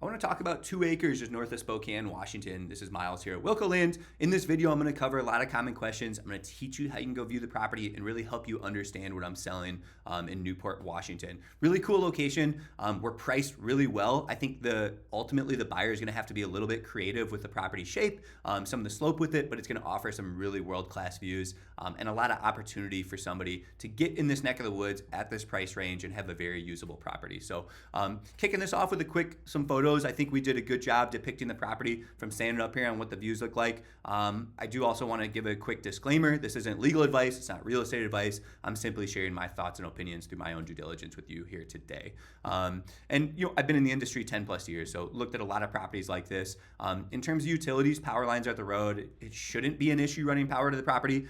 I want to talk about 2 acres just north of Spokane, Washington. This is Miles here at Wilco Land. In this video, I'm going to cover a lot of common questions. I'm going to teach you how you can go view the property and really help you understand what I'm selling in Newport, Washington. Really cool location. We're priced really well. I think ultimately the buyer is going to have to be a little bit creative with the property shape, some of the slope with it, but it's going to offer some really world-class views and a lot of opportunity for somebody to get in this neck of the woods at this price range and have a very usable property. So kicking this off with some photos. I think we did a good job depicting the property from standing up here on what the views look like. I do also want to give a quick disclaimer. This isn't legal advice. It's not real estate advice. I'm simply sharing my thoughts and opinions through my own due diligence with you here today. And I've been in the industry 10 plus years, so looked at a lot of properties like this. In terms of utilities, power lines are at the road. It shouldn't be an issue running power to the property.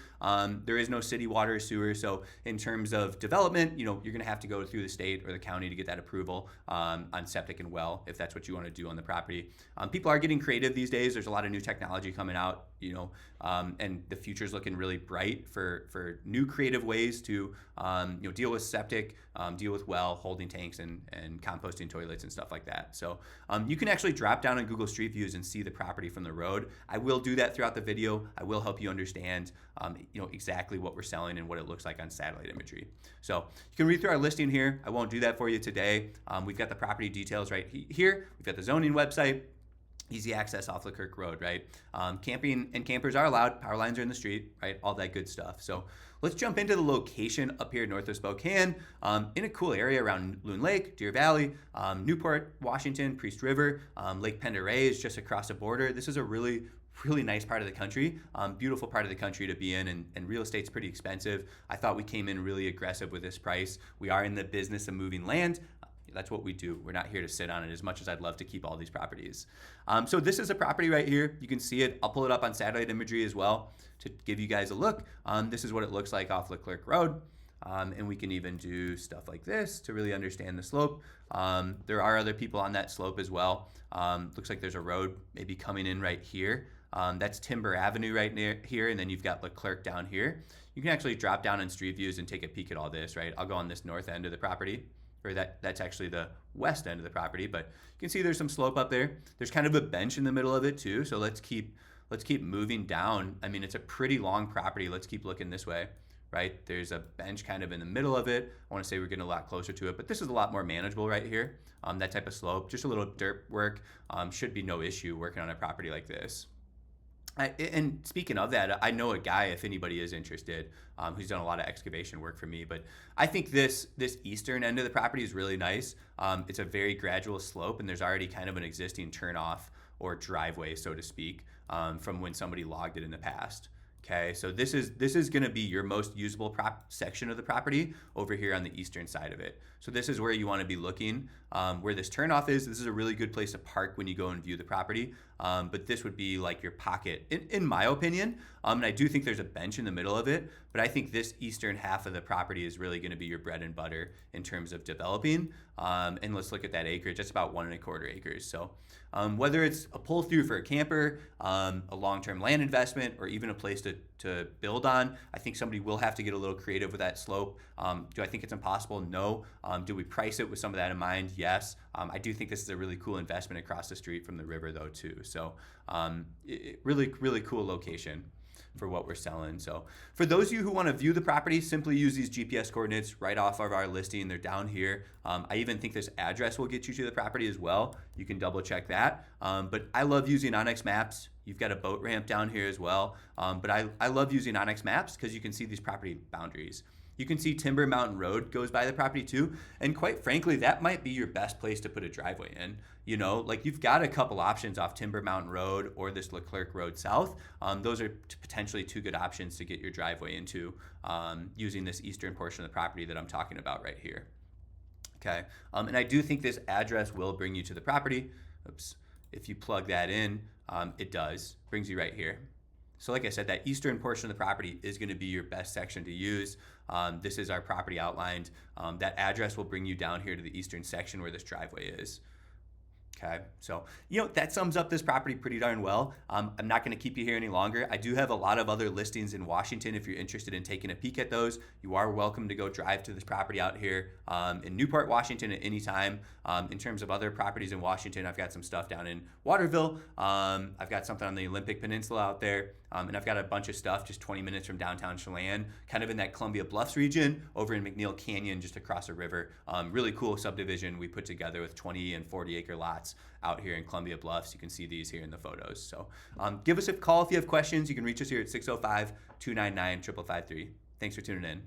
There is no city water or sewer. So in terms of development, you're going to have to go through the state or the county to get that approval on septic and well, if that's what you want to do on the property. People are getting creative these days. There's a lot of new technology coming out, and the future's looking really bright for new creative ways to deal with septic, deal with well, holding tanks and composting toilets and stuff like that. So you can actually drop down on Google Street Views and see the property from the road. I will do that throughout the video. I will help you understand exactly what we're selling and what it looks like on satellite imagery. So you can read through our listing here. I won't do that for you today. We've got the property details right here. We've got the zoning website. Easy access off Selkirk Road, right? Camping and campers are allowed. Power lines are in the street, right? All that good stuff. So let's jump into the location up here north of Spokane, in a cool area around Loon Lake, Deer Valley, Newport, Washington, Priest River, Lake Pend Oreille is just across the border. This is a really nice part of the country, beautiful part of the country to be in, and real estate's pretty expensive. I thought we came in really aggressive with this price. We are in the business of moving land. That's what we do. We're not here to sit on it as much as I'd love to keep all these properties. So this is a property right here. You can see it. I'll pull it up on satellite imagery as well to give you guys a look. This is what it looks like off Selkirk Road. And we can even do stuff like this to really understand the slope. There are other people on that slope as well. Looks like there's a road maybe coming in right here. That's Timber Avenue right near here, and then you've got Selkirk down here. You can actually drop down on Street Views and take a peek at all this, right? I'll go on this north end of the property. Or that's actually the west end of the property, but you can see there's some slope up there. There's kind of a bench in the middle of it too, so let's keep moving down. I mean, it's a pretty long property. Let's keep looking this way, right? There's a bench kind of in the middle of it. I want to say we're getting a lot closer to it, but this is a lot more manageable right here. That type of slope, just a little dirt work, should be no issue working on a property like this. And speaking of that, I know a guy, if anybody is interested, who's done a lot of excavation work for me. But I think this eastern end of the property is really nice. It's a very gradual slope, and there's already kind of an existing turnoff or driveway, so to speak, from when somebody logged it in the past. Okay, so this is going to be your most usable section of the property over here on the eastern side of it. So this is where you want to be looking. Where this turnoff is, this is a really good place to park when you go and view the property. But this would be like your pocket, in my opinion. And I do think there's a bench in the middle of it, but I think this eastern half of the property is really going to be your bread and butter in terms of developing. And let's look at that acreage. That's about 1.25 acres. So whether it's a pull through for a camper, a long-term land investment, or even a place to build on, I think somebody will have to get a little creative with that slope. Do I think it's impossible? No. Do we price it with some of that in mind? Yes. I do think this is a really cool investment across the street from the river though too. So really cool location for what we're selling. So for those of you who want to view the property, simply use these GPS coordinates right off of our listing. They're down here. I even think this address will get you to the property as well. You can double check that. But I love using Onyx Maps. You've got a boat ramp down here as well. But I love using Onyx Maps because you can see these property boundaries. You can see Timber Mountain Road goes by the property too. And quite frankly, that might be your best place to put a driveway in. Like you've got a couple options off Timber Mountain Road or this Selkirk Road South. Those are potentially 2 good options to get your driveway into using this eastern portion of the property that I'm talking about right here. Okay, and I do think this address will bring you to the property. Oops, if you plug that in, it does, brings you right here. So like I said, that eastern portion of the property is going to be your best section to use. This is our property outlined. That address will bring you down here to the eastern section where this driveway is. Okay, so that sums up this property pretty darn well. I'm not going to keep you here any longer. I do have a lot of other listings in Washington. If you're interested in taking a peek at those, you are welcome to go drive to this property out here in Newport, Washington at any time. In terms of other properties in Washington, I've got some stuff down in Waterville. I've got something on the Olympic Peninsula out there. And I've got a bunch of stuff just 20 minutes from downtown Chelan, kind of in that Columbia Bluffs region, over in McNeil Canyon, just across a river. Really cool subdivision we put together with 20 and 40 acre lots out here in Columbia Bluffs. You can see these here in the photos. So give us a call if you have questions. You can reach us here at 605-299-5553. Thanks for tuning in.